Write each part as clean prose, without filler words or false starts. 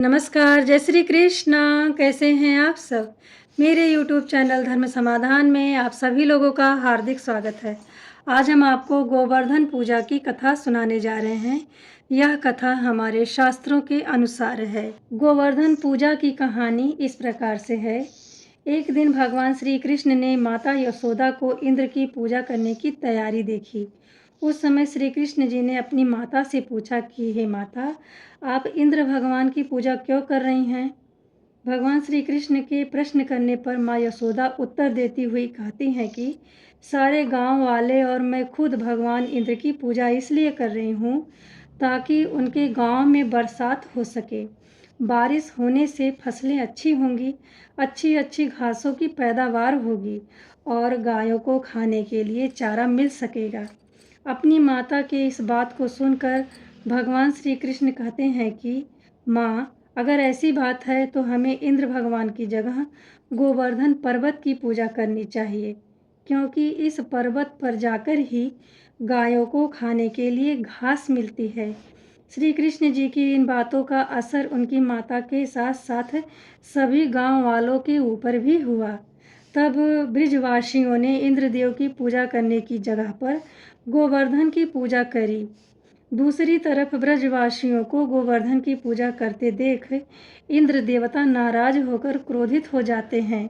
नमस्कार, जय श्री कृष्ण। कैसे हैं आप सब? मेरे यूट्यूब चैनल धर्म समाधान में आप सभी लोगों का हार्दिक स्वागत है। आज हम आपको गोवर्धन पूजा की कथा सुनाने जा रहे हैं। यह कथा हमारे शास्त्रों के अनुसार है। गोवर्धन पूजा की कहानी इस प्रकार से है। एक दिन भगवान श्री कृष्ण ने माता यशोदा को इंद्र की पूजा करने की तैयारी देखी। उस समय श्री कृष्ण जी ने अपनी माता से पूछा कि हे माता, आप इंद्र भगवान की पूजा क्यों कर रही हैं? भगवान श्री कृष्ण के प्रश्न करने पर माँ यशोदा उत्तर देती हुई कहती हैं कि सारे गांव वाले और मैं खुद भगवान इंद्र की पूजा इसलिए कर रही हूँ ताकि उनके गांव में बरसात हो सके। बारिश होने से फसलें अच्छी होंगी, अच्छी अच्छी घासों की पैदावार होगी और गायों को खाने के लिए चारा मिल सकेगा। अपनी माता के इस बात को सुनकर भगवान श्री कृष्ण कहते हैं कि माँ, अगर ऐसी बात है तो हमें इंद्र भगवान की जगह गोवर्धन पर्वत की पूजा करनी चाहिए, क्योंकि इस पर्वत पर जाकर ही गायों को खाने के लिए घास मिलती है। श्री कृष्ण जी की इन बातों का असर उनकी माता के साथ साथ सभी गांव वालों के ऊपर भी हुआ। तब ब्रिजवासियों ने इंद्रदेव की पूजा करने की जगह पर गोवर्धन की पूजा करी। दूसरी तरफ ब्रजवासियों को गोवर्धन की पूजा करते देख इंद्र देवता नाराज होकर क्रोधित हो जाते हैं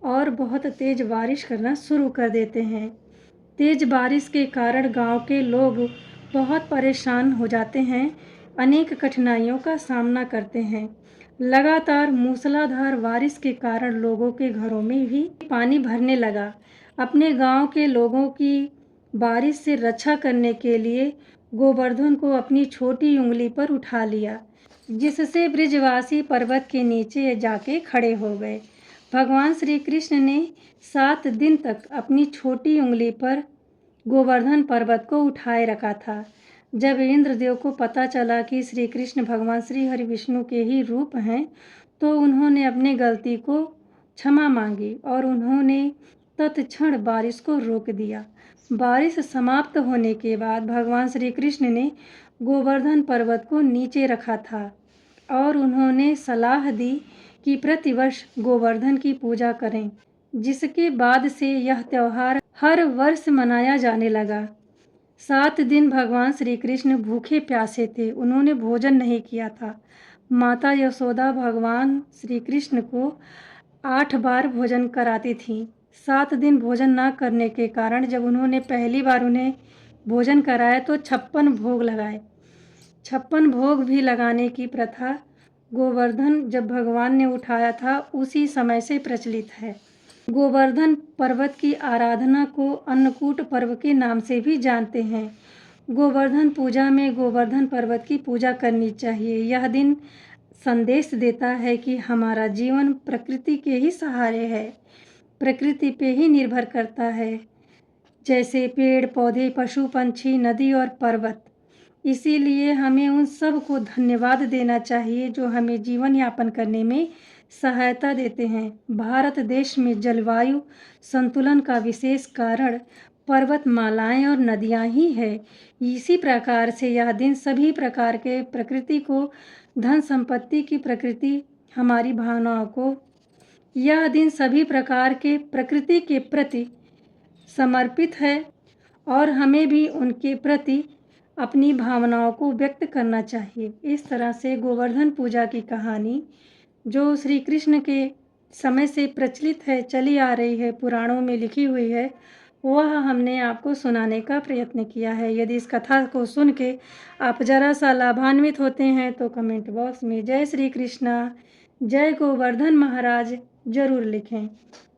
और बहुत तेज बारिश करना शुरू कर देते हैं। तेज बारिश के कारण गांव के लोग बहुत परेशान हो जाते हैं, अनेक कठिनाइयों का सामना करते हैं। लगातार मूसलाधार बारिश के कारण लोगों के घरों में भी पानी भरने लगा। अपने गांव के लोगों की बारिश से रक्षा करने के लिए गोवर्धन को अपनी छोटी उंगली पर उठा लिया, जिससे ब्रिजवासी पर्वत के नीचे जाके खड़े हो गए। भगवान श्री कृष्ण ने 7 दिन तक अपनी छोटी उंगली पर गोवर्धन पर्वत को उठाए रखा था। जब इंद्रदेव को पता चला कि श्री कृष्ण भगवान श्री हरि विष्णु के ही रूप हैं, तो उन्होंने अपनी गलती को क्षमा मांगी और उन्होंने तत्क्षण बारिश को रोक दिया। बारिश समाप्त होने के बाद भगवान श्री कृष्ण ने गोवर्धन पर्वत को नीचे रखा था और उन्होंने सलाह दी कि प्रतिवर्ष गोवर्धन की पूजा करें, जिसके बाद से यह त्यौहार हर वर्ष मनाया जाने लगा। 7 दिन भगवान श्री कृष्ण भूखे प्यासे थे, उन्होंने भोजन नहीं किया था। माता यशोदा भगवान श्री कृष्ण को 8 बार भोजन कराती थीं। 7 दिन भोजन न करने के कारण जब उन्होंने पहली बार उन्हें भोजन कराया तो 56 भोग लगाए। 56 भोग भी लगाने की प्रथा गोवर्धन जब भगवान ने उठाया था उसी समय से प्रचलित है। गोवर्धन पर्वत की आराधना को अन्नकूट पर्व के नाम से भी जानते हैं। गोवर्धन पूजा में गोवर्धन पर्वत की पूजा करनी चाहिए। यह दिन संदेश देता है कि हमारा जीवन प्रकृति के ही सहारे है, प्रकृति पे ही निर्भर करता है, जैसे पेड़ पौधे, पशु पंछी, नदी और पर्वत। इसीलिए हमें उन सब को धन्यवाद देना चाहिए जो हमें जीवन यापन करने में सहायता देते हैं। भारत देश में जलवायु संतुलन का विशेष कारण पर्वतमालाएं और नदियां ही है। इसी प्रकार से यह दिन सभी प्रकार के प्रकृति को, धन संपत्ति की प्रकृति, हमारी भावनाओं को, यह दिन सभी प्रकार के प्रकृति के प्रति समर्पित है और हमें भी उनके प्रति अपनी भावनाओं को व्यक्त करना चाहिए। इस तरह से गोवर्धन पूजा की कहानी जो श्री कृष्ण के समय से प्रचलित है, चली आ रही है, पुराणों में लिखी हुई है, वह हमने आपको सुनाने का प्रयत्न किया है। यदि इस कथा को सुन के आप जरा सा लाभान्वित होते हैं तो कमेंट बॉक्स में जय श्री कृष्णा, जय गोवर्धन महाराज जरूर लिखें।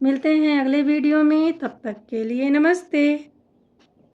मिलते हैं अगले वीडियो में, तब तक के लिए नमस्ते।